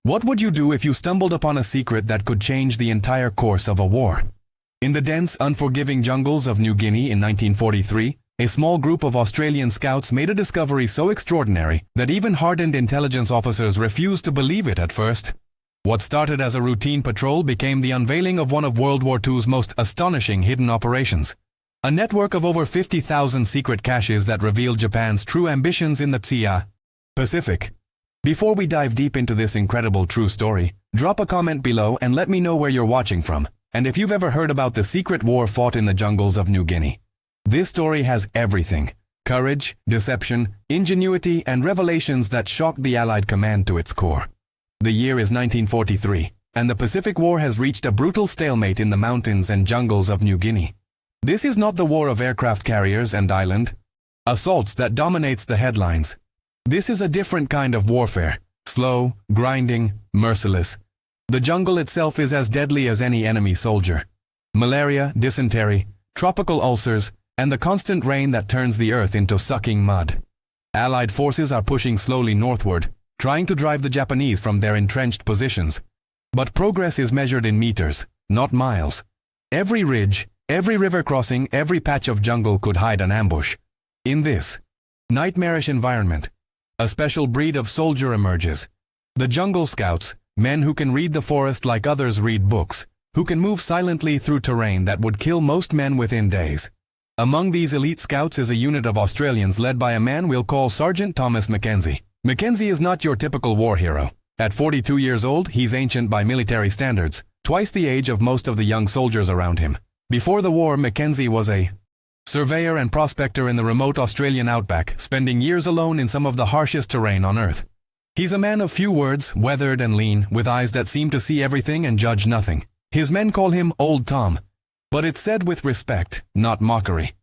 What would you do if you stumbled upon a secret that could change the entire course of a war? In the dense, unforgiving jungles of New Guinea in 1943, a small group of Australian scouts made a discovery so extraordinary that even hardened intelligence officers refused to believe it at first. What started as a routine patrol became the unveiling of one of World War II's most astonishing hidden operations. A network of over 50,000 secret caches that revealed Japan's true ambitions in the Pacific. Before we dive deep into this incredible true story, drop a comment below and let me know where you're watching from, and if you've ever heard about the secret war fought in the jungles of New Guinea. This story has everything: courage, deception, ingenuity, and revelations that shocked the Allied command to its core. The year is 1943, and the Pacific War has reached a brutal stalemate in the mountains and jungles of New Guinea. This is not the war of aircraft carriers and island assaults that dominates the headlines. This is a different kind of warfare, slow, grinding, merciless. The jungle itself is as deadly as any enemy soldier. Malaria, dysentery, tropical ulcers, and the constant rain that turns the earth into sucking mud. Allied forces are pushing slowly northward, trying to drive the Japanese from their entrenched positions. But progress is measured in meters, not miles. Every ridge, every river crossing, every patch of jungle could hide an ambush. In this nightmarish environment, a special breed of soldier emerges. The Jungle Scouts, men who can read the forest like others read books, who can move silently through terrain that would kill most men within days. Among these elite scouts is a unit of Australians led by a man we'll call Sergeant Thomas McKenzie. McKenzie is not your typical war hero. At 42 years old, he's ancient by military standards, twice the age of most of the young soldiers around him. Before the war, McKenzie was a surveyor and prospector in the remote Australian outback, spending years alone in some of the harshest terrain on Earth. He's a man of few words, weathered and lean, with eyes that seem to see everything and judge nothing. His men call him Old Tom, but it's said with respect, not mockery.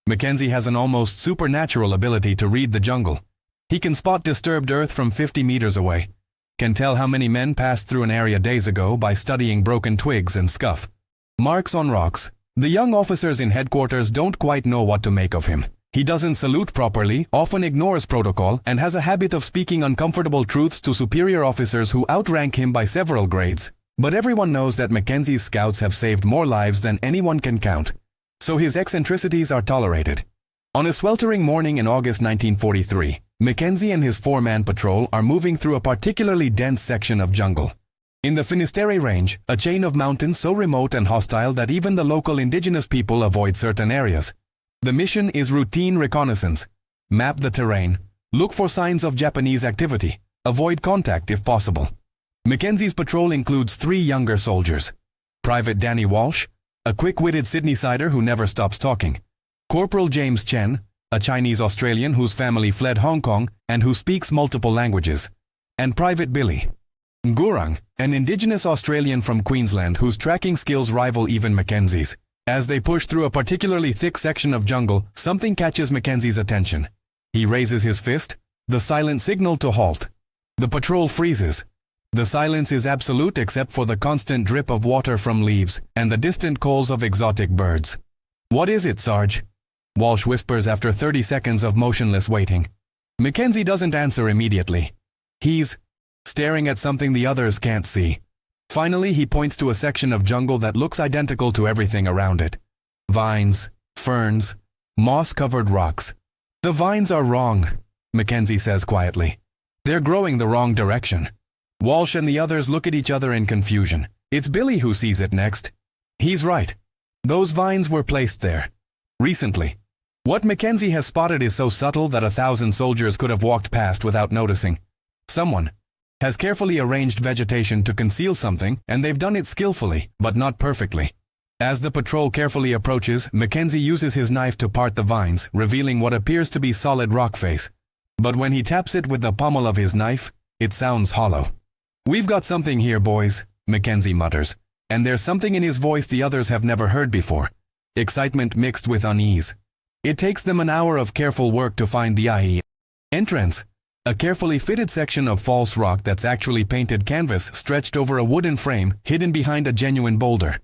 McKenzie has an almost supernatural ability to read the jungle. He can spot disturbed earth from 50 meters away, can tell how many men passed through an area days ago by studying broken twigs and scuff marks on rocks. The young officers in headquarters don't quite know what to make of him. He doesn't salute properly, often ignores protocol, and has a habit of speaking uncomfortable truths to superior officers who outrank him by several grades. But everyone knows that Mackenzie's scouts have saved more lives than anyone can count, so his eccentricities are tolerated. On a sweltering morning in August 1943, McKenzie and his four-man patrol are moving through a particularly dense section of jungle. In the Finisterre Range, a chain of mountains so remote and hostile that even the local indigenous people avoid certain areas. The mission is routine reconnaissance. Map the terrain, look for signs of Japanese activity, avoid contact if possible. Mackenzie's patrol includes 3 younger soldiers. Private Danny Walsh, a quick-witted Sydneysider who never stops talking. Corporal James Chen, a Chinese-Australian whose family fled Hong Kong and who speaks multiple languages. And Private Billy Ngurang, an indigenous Australian from Queensland whose tracking skills rival even Mackenzie's. As they push through a particularly thick section of jungle, something catches Mackenzie's attention. He raises his fist, the silent signal to halt. The patrol freezes. The silence is absolute except for the constant drip of water from leaves and the distant calls of exotic birds. "What is it, Sarge?" Walsh whispers after 30 seconds of motionless waiting. Mackenzie doesn't answer immediately. He's staring at something the others can't see. Finally, he points to a section of jungle that looks identical to everything around it. Vines, ferns, moss-covered rocks. "The vines are wrong," Mackenzie says quietly. "They're growing the wrong direction." Walsh and the others look at each other in confusion. It's Billy who sees it next. He's right. Those vines were placed there recently. What Mackenzie has spotted is so subtle that 1,000 soldiers could have walked past without noticing. Someone has carefully arranged vegetation to conceal something, and they've done it skillfully, but not perfectly. As the patrol carefully approaches, Mackenzie uses his knife to part the vines, revealing what appears to be solid rock face. But when he taps it with the pommel of his knife, it sounds hollow. "We've got something here, boys," Mackenzie mutters, and there's something in his voice the others have never heard before. Excitement mixed with unease. It takes them an hour of careful work to find the WWII entrance, a carefully fitted section of false rock that's actually painted canvas stretched over a wooden frame hidden behind a genuine boulder.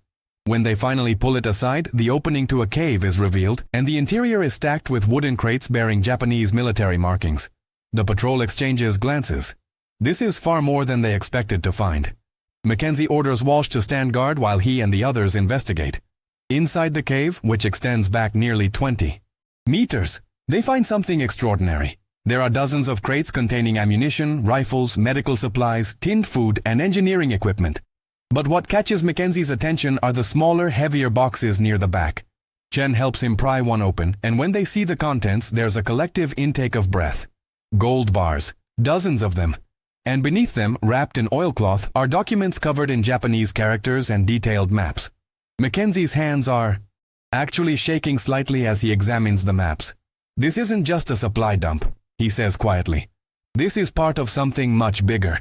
When they finally pull it aside, the opening to a cave is revealed, and the interior is stacked with wooden crates bearing Japanese military markings. The patrol exchanges glances. This is far more than they expected to find. McKenzie orders Walsh to stand guard while he and the others investigate. Inside the cave, which extends back nearly 20 meters, they find something extraordinary. There are dozens of crates containing ammunition, rifles, medical supplies, tinned food, and engineering equipment. But what catches McKenzie's attention are the smaller, heavier boxes near the back. Chen helps him pry one open, and when they see the contents, there's a collective intake of breath. Gold bars, dozens of them. And beneath them, wrapped in oilcloth, are documents covered in Japanese characters and detailed maps. McKenzie's hands are actually shaking slightly as he examines the maps. This isn't just a supply dump, he says quietly. This is part of something much bigger.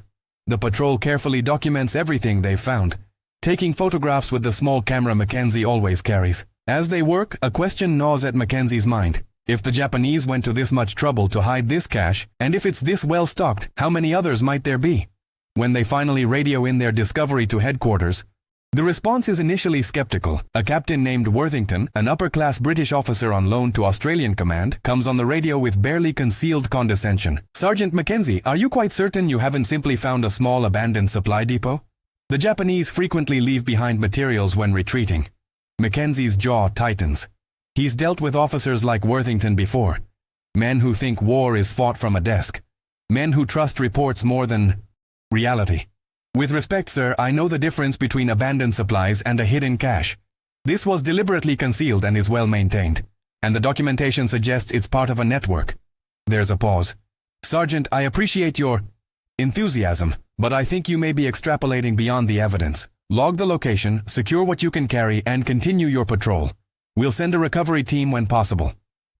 The patrol carefully documents everything they've found, taking photographs with the small camera McKenzie always carries. As they work, a question gnaws at McKenzie's mind. If the Japanese went to this much trouble to hide this cache, and if it's this well stocked, how many others might there be? When they finally radio in their discovery to headquarters, the response is initially skeptical. A captain named Worthington, an upper-class British officer on loan to Australian command, comes on the radio with barely concealed condescension. "Sergeant McKenzie, are you quite certain you haven't simply found a small abandoned supply depot? The Japanese frequently leave behind materials when retreating." McKenzie's jaw tightens. He's dealt with officers like Worthington before. Men who think war is fought from a desk. Men who trust reports more than reality. "With respect, sir, I know the difference between abandoned supplies and a hidden cache. This was deliberately concealed and is well maintained, and the documentation suggests it's part of a network." There's a pause. "Sergeant, I appreciate your enthusiasm, but I think you may be extrapolating beyond the evidence. Log the location, secure what you can carry, and continue your patrol. We'll send a recovery team when possible."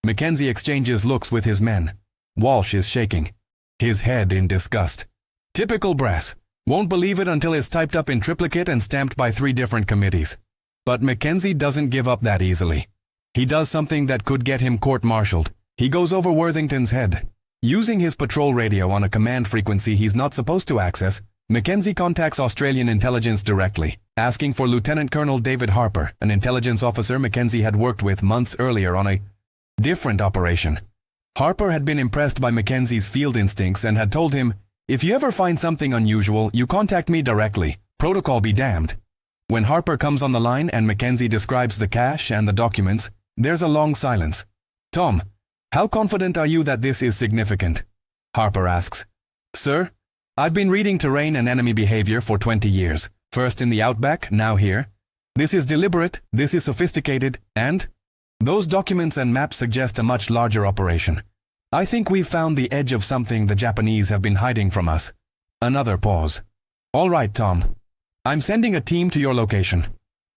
McKenzie exchanges looks with his men. Walsh is shaking, his head in disgust. Typical brass. Won't believe it until it's typed up in triplicate and stamped by 3 different committees. But McKenzie doesn't give up that easily. He does something that could get him court-martialed. He goes over Worthington's head. Using his patrol radio on a command frequency he's not supposed to access, McKenzie contacts Australian intelligence directly, asking for Lieutenant Colonel David Harper, an intelligence officer McKenzie had worked with months earlier on a different operation. Harper had been impressed by McKenzie's field instincts and had told him, "If you ever find something unusual, you contact me directly. Protocol be damned." When Harper comes on the line and McKenzie describes the cache and the documents, there's a long silence. "Tom, how confident are you that this is significant?" Harper asks. "Sir, I've been reading terrain and enemy behavior for 20 years. First in the outback, now here. This is deliberate, this is sophisticated, and those documents and maps suggest a much larger operation. I think we've found the edge of something the Japanese have been hiding from us." Another pause. "All right, Tom. I'm sending a team to your location.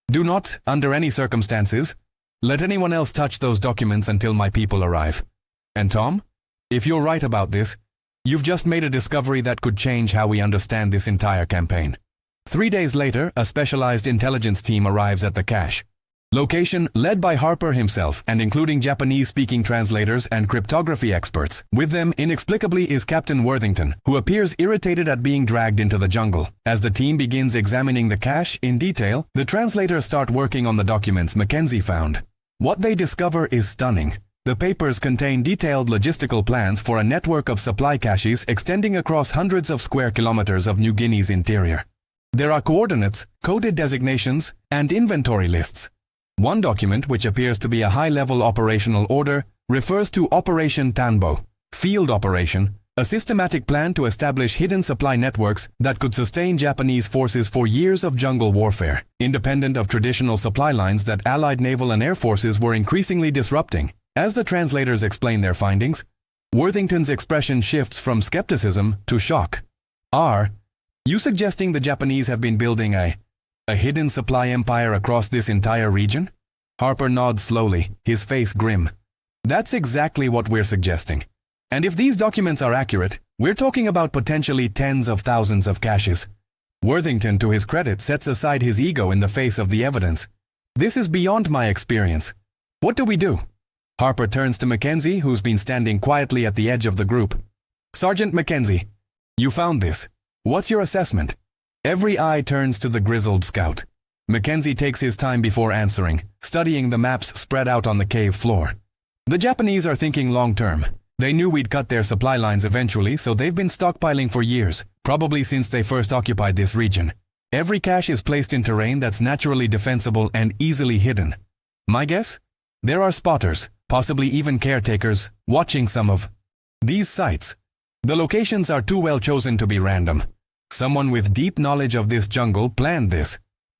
Do not, under any circumstances, let anyone else touch those documents until my people arrive. And Tom, if you're right about this, you've just made a discovery that could change how we understand this entire campaign." 3 days later, a specialized intelligence team arrives at the cache. Location led by Harper himself and including Japanese-speaking translators and cryptography experts. With them, inexplicably, is Captain Worthington, who appears irritated at being dragged into the jungle. As the team begins examining the cache in detail, the translators start working on the documents McKenzie found. What they discover is stunning. The papers contain detailed logistical plans for a network of supply caches extending across hundreds of square kilometers of New Guinea's interior. There are coordinates, coded designations, and inventory lists. One document, which appears to be a high-level operational order, refers to Operation Tanbo, field operation, a systematic plan to establish hidden supply networks that could sustain Japanese forces for years of jungle warfare, independent of traditional supply lines that Allied naval and air forces were increasingly disrupting. As the translators explain their findings, Worthington's expression shifts from skepticism to shock. "Are you suggesting the Japanese have been building a hidden supply empire across this entire region?" Harper nods slowly, his face grim. "That's exactly what we're suggesting. And if these documents are accurate, we're talking about potentially tens of thousands of caches." Worthington, to his credit, sets aside his ego in the face of the evidence. "This is beyond my experience. What do we do?" Harper turns to McKenzie, who's been standing quietly at the edge of the group. "Sergeant McKenzie, you found this. What's your assessment?" Every eye turns to the grizzled scout. McKenzie takes his time before answering, studying the maps spread out on the cave floor. "The Japanese are thinking long-term. They knew we'd cut their supply lines eventually, so they've been stockpiling for years, probably since they first occupied this region. Every cache is placed in terrain that's naturally defensible and easily hidden. My guess? There are spotters, possibly even caretakers, watching some of these sites. The locations are too well chosen to be random. Someone with deep knowledge of this jungle planned this.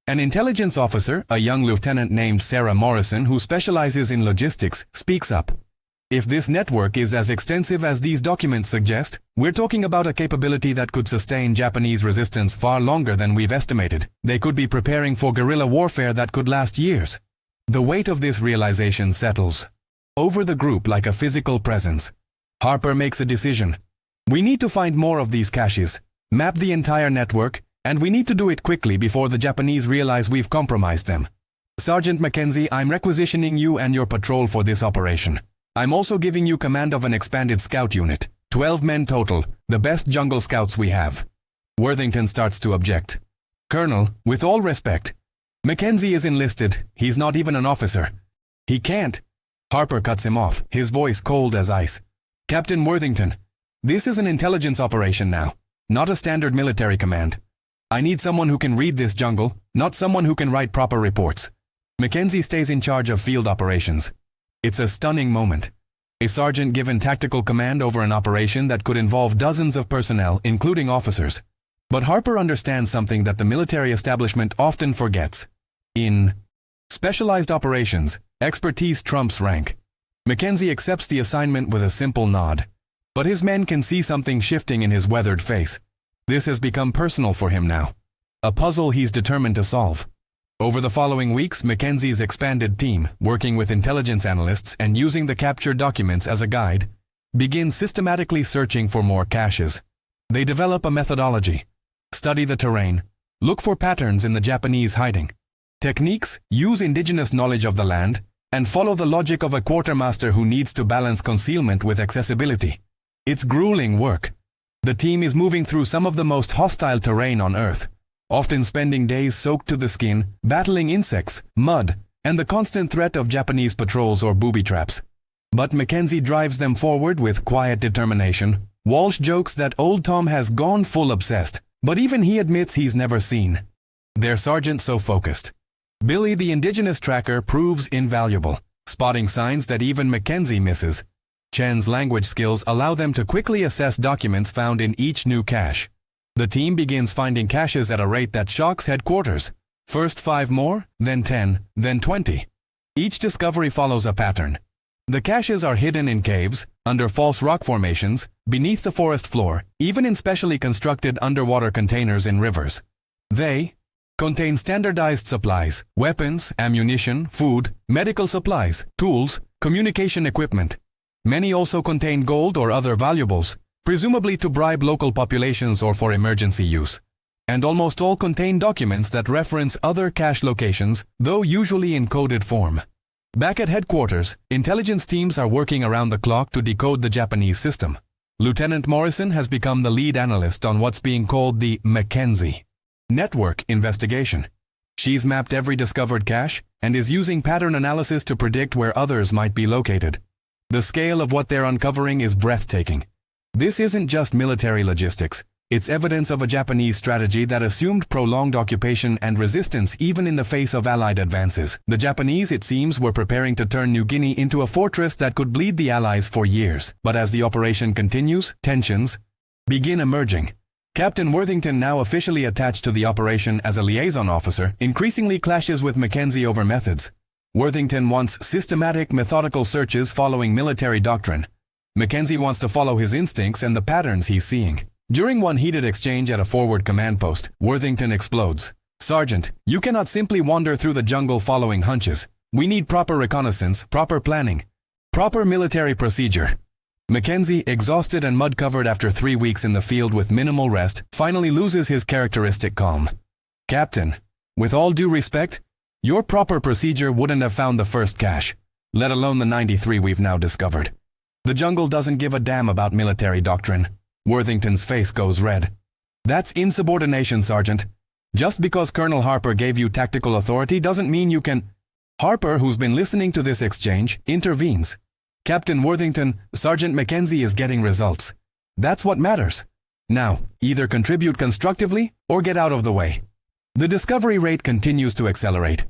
An intelligence officer, a young lieutenant named Sarah Morrison who specializes in logistics, speaks up. If this network is as extensive as these documents suggest, we're talking about a capability that could sustain Japanese resistance far longer than we've estimated. They could be preparing for guerrilla warfare that could last years. The weight of this realization settles over the group like a physical presence. Harper makes a decision. We need to find more of these caches, map the entire network, and we need to do it quickly before the Japanese realize we've compromised them. Sergeant McKenzie, I'm requisitioning you and your patrol for this operation. I'm also giving you command of an expanded scout unit, 12 men total, the best jungle scouts we have. Worthington starts to object. Colonel, with all respect, McKenzie is enlisted, he's not even an officer. He can't. Harper cuts him off, his voice cold as ice. Captain Worthington, this is an intelligence operation now, not a standard military command. I need someone who can read this jungle, not someone who can write proper reports. McKenzie stays in charge of field operations. It's a stunning moment. A sergeant given tactical command over an operation that could involve dozens of personnel, including officers. But Harper understands something that the military establishment often forgets. In specialized operations, expertise trumps rank. McKenzie accepts the assignment with a simple nod. But his men can see something shifting in his weathered face. This has become personal for him now. A puzzle he's determined to solve. Over the following weeks, McKenzie's expanded team, working with intelligence analysts and using the captured documents as a guide, begins systematically searching for more caches. They develop a methodology. Study the terrain. Look for patterns in the Japanese hiding. Techniques, use indigenous knowledge of the land, and follow the logic of a quartermaster who needs to balance concealment with accessibility. It's grueling work. The team is moving through some of the most hostile terrain on Earth, often spending days soaked to the skin, battling insects, mud, and the constant threat of Japanese patrols or booby traps. But McKenzie drives them forward with quiet determination. Walsh jokes that old Tom has gone full obsessed, but even he admits he's never seen their sergeant so focused. Billy the indigenous tracker proves invaluable, spotting signs that even McKenzie misses. Chen's language skills allow them to quickly assess documents found in each new cache. The team begins finding caches at a rate that shocks headquarters. First 5 more, then 10, then 20. Each discovery follows a pattern. The caches are hidden in caves, under false rock formations, beneath the forest floor, even in specially constructed underwater containers in rivers. They contain standardized supplies, weapons, ammunition, food, medical supplies, tools, communication equipment. Many also contain gold or other valuables, presumably to bribe local populations or for emergency use. And almost all contain documents that reference other cache locations, though usually in coded form. Back at headquarters, intelligence teams are working around the clock to decode the Japanese system. Lieutenant Morrison has become the lead analyst on what's being called the McKenzie network investigation. She's mapped every discovered cache and is using pattern analysis to predict where others might be located. The scale of what they're uncovering is breathtaking. This isn't just military logistics. It's evidence of a Japanese strategy that assumed prolonged occupation and resistance even in the face of Allied advances. The Japanese, it seems, were preparing to turn New Guinea into a fortress that could bleed the Allies for years. But as the operation continues, tensions begin emerging. Captain Worthington, now officially attached to the operation as a liaison officer, increasingly clashes with McKenzie over methods. Worthington wants systematic, methodical searches following military doctrine. McKenzie wants to follow his instincts and the patterns he's seeing. During one heated exchange at a forward command post, Worthington explodes. Sergeant, you cannot simply wander through the jungle following hunches. We need proper reconnaissance, proper planning, proper military procedure. McKenzie, exhausted and mud-covered after 3 weeks in the field with minimal rest, finally loses his characteristic calm. Captain, with all due respect, your proper procedure wouldn't have found the first cache, let alone the 93 we've now discovered. The jungle doesn't give a damn about military doctrine. Worthington's face goes red. That's insubordination, Sergeant. Just because Colonel Harper gave you tactical authority doesn't mean you can... Harper, who's been listening to this exchange, intervenes. Captain Worthington, Sergeant McKenzie is getting results. That's what matters. Now, either contribute constructively or get out of the way. The discovery rate continues to accelerate.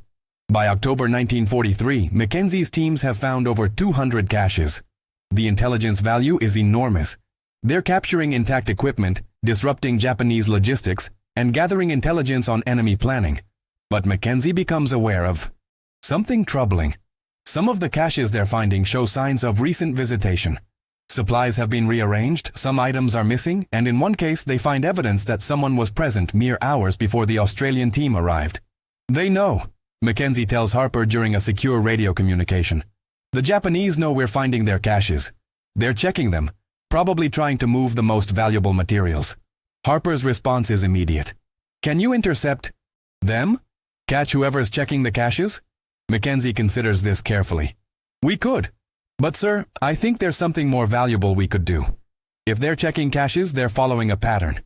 By October 1943, McKenzie's teams have found over 200 caches. The intelligence value is enormous. They're capturing intact equipment, disrupting Japanese logistics, and gathering intelligence on enemy planning. But McKenzie becomes aware of something troubling. Some of the caches they're finding show signs of recent visitation. Supplies have been rearranged, some items are missing, and in one case they find evidence that someone was present mere hours before the Australian team arrived. They know, McKenzie tells Harper during a secure radio communication. The Japanese know we're finding their caches. They're checking them, probably trying to move the most valuable materials. Harper's response is immediate. Can you intercept them? Catch whoever's checking the caches? McKenzie considers this carefully. We could. But sir, I think there's something more valuable we could do. If they're checking caches, they're following a pattern.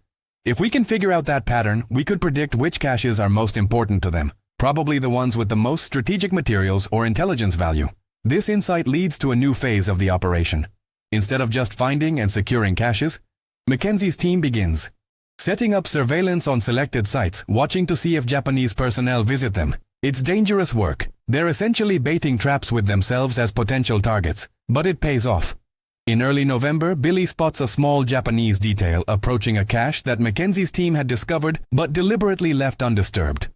If we can figure out that pattern, we could predict which caches are most important to them, probably the ones with the most strategic materials or intelligence value. This insight leads to a new phase of the operation. Instead of just finding and securing caches, McKenzie's team begins setting up surveillance on selected sites, watching to see if Japanese personnel visit them. It's dangerous work. They're essentially baiting traps with themselves as potential targets, but it pays off. In early November, Billy spots a small Japanese detail approaching a cache that McKenzie's team had discovered but deliberately left undisturbed.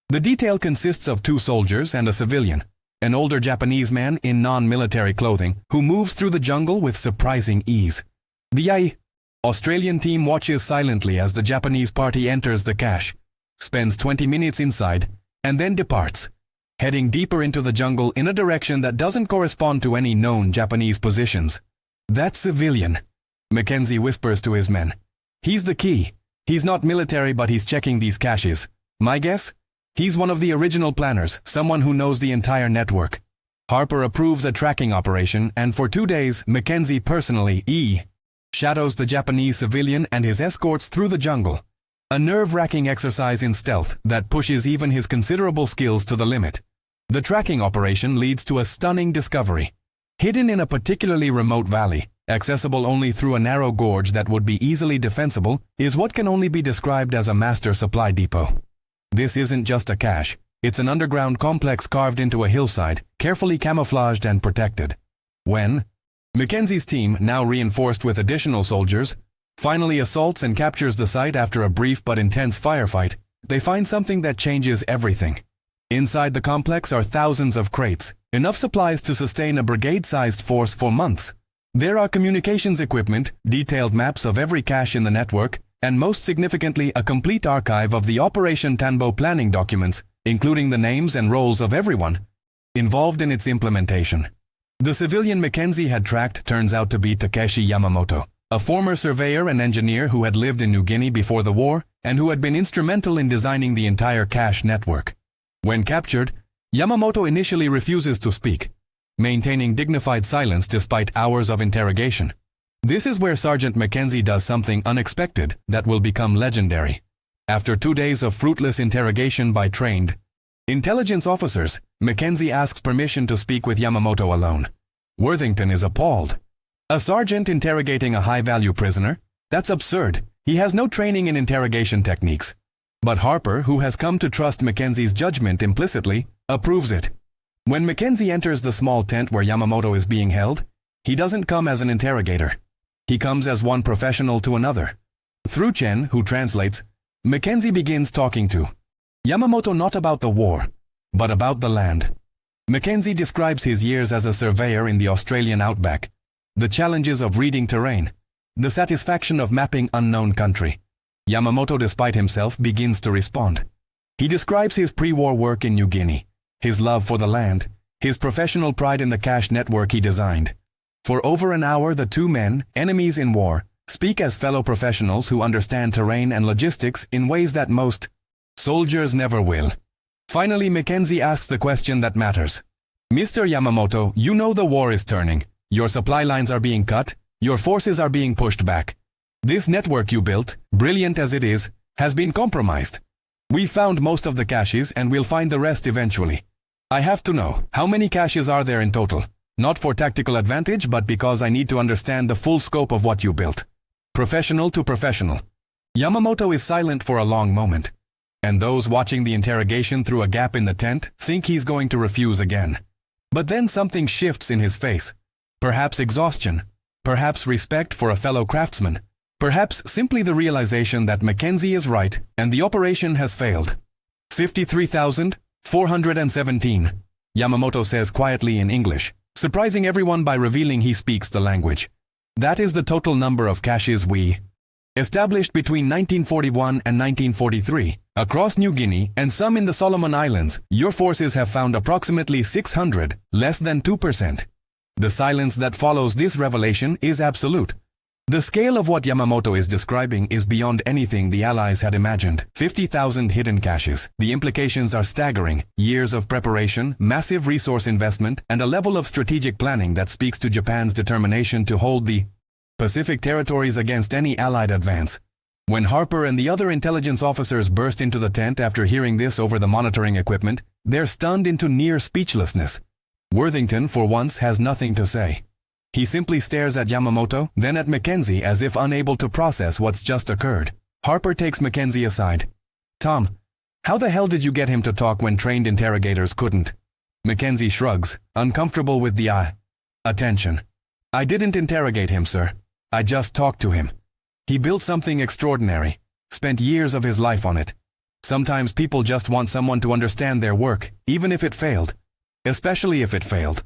The detail consists of 2 soldiers and a civilian, an older Japanese man in non-military clothing who moves through the jungle with surprising ease. The Australian team watches silently as the Japanese party enters the cache, spends 20 minutes inside, and then departs, heading deeper into the jungle in a direction that doesn't correspond to any known Japanese positions. That civilian, McKenzie whispers to his men. He's the key. He's not military, but he's checking these caches. My guess? He's one of the original planners, someone who knows the entire network. Harper approves a tracking operation, and for 2 days, McKenzie personally shadows the Japanese civilian and his escorts through the jungle. A nerve-wracking exercise in stealth that pushes even his considerable skills to the limit. The tracking operation leads to a stunning discovery. Hidden in a particularly remote valley, accessible only through a narrow gorge that would be easily defensible, is what can only be described as a master supply depot. This isn't just a cache. It's an underground complex carved into a hillside, carefully camouflaged and protected. When McKenzie's team, now reinforced with additional soldiers, finally assaults and captures the site after a brief but intense firefight, they find something that changes everything. Inside the complex are thousands of crates, enough supplies to sustain a brigade-sized force for months. There are communications equipment, detailed maps of every cache in the network, and most significantly a complete archive of the Operation Tanbo planning documents, including the names and roles of everyone involved in its implementation. The civilian McKenzie had tracked turns out to be Takeshi Yamamoto, a former surveyor and engineer who had lived in New Guinea before the war and who had been instrumental in designing the entire cache network. When captured, Yamamoto initially refuses to speak, maintaining dignified silence despite hours of interrogation. This is where Sergeant McKenzie does something unexpected that will become legendary. After 2 days of fruitless interrogation by trained intelligence officers, McKenzie asks permission to speak with Yamamoto alone. Worthington is appalled. A sergeant interrogating a high-value prisoner? That's absurd. He has no training in interrogation techniques. But Harper, who has come to trust McKenzie's judgment implicitly, approves it. When McKenzie enters the small tent where Yamamoto is being held, he doesn't come as an interrogator. He comes as one professional to another. Through Chen, who translates, McKenzie begins talking to Yamamoto not about the war, but about the land. McKenzie describes his years as a surveyor in the Australian outback, the challenges of reading terrain, the satisfaction of mapping unknown country. Yamamoto, despite himself, begins to respond. He describes his pre-war work in New Guinea, his love for the land, his professional pride in the cache network he designed. For over an hour, the 2 men, enemies in war, speak as fellow professionals who understand terrain and logistics in ways that most soldiers never will. Finally, McKenzie asks the question that matters. Mr. Yamamoto, you know the war is turning. Your supply lines are being cut. Your forces are being pushed back. This network you built, brilliant as it is, has been compromised. We've found most of the caches and we'll find the rest eventually. I have to know, how many caches are there in total? Not for tactical advantage, but because I need to understand the full scope of what you built. Professional to professional. Yamamoto is silent for a long moment, and those watching the interrogation through a gap in the tent think he's going to refuse again. But then something shifts in his face. Perhaps exhaustion, perhaps respect for a fellow craftsman, perhaps simply the realization that McKenzie is right and the operation has failed. 53,417, Yamamoto says quietly in English, surprising everyone by revealing he speaks the language. That is the total number of caches we established between 1941 and 1943. Across New Guinea and some in the Solomon Islands, your forces have found approximately 600, less than 2%. The silence that follows this revelation is absolute. The scale of what Yamamoto is describing is beyond anything the Allies had imagined. 50,000 hidden caches. The implications are staggering. Years of preparation, massive resource investment, and a level of strategic planning that speaks to Japan's determination to hold the Pacific territories against any Allied advance. When Harper and the other intelligence officers burst into the tent after hearing this over the monitoring equipment, they're stunned into near speechlessness. Worthington, for once, has nothing to say. He simply stares at Yamamoto, then at McKenzie as if unable to process what's just occurred. Harper takes McKenzie aside. "Tom, how the hell did you get him to talk when trained interrogators couldn't?" McKenzie shrugs, uncomfortable with the attention. "I didn't interrogate him, sir. I just talked to him. He built something extraordinary, spent years of his life on it. Sometimes people just want someone to understand their work, even if it failed. Especially if it failed."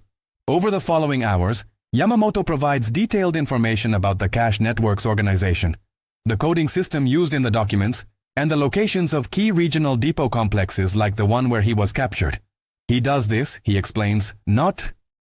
Over the following hours, Yamamoto provides detailed information about the cache network's organization, the coding system used in the documents, and the locations of key regional depot complexes like the one where he was captured. He does this, he explains, not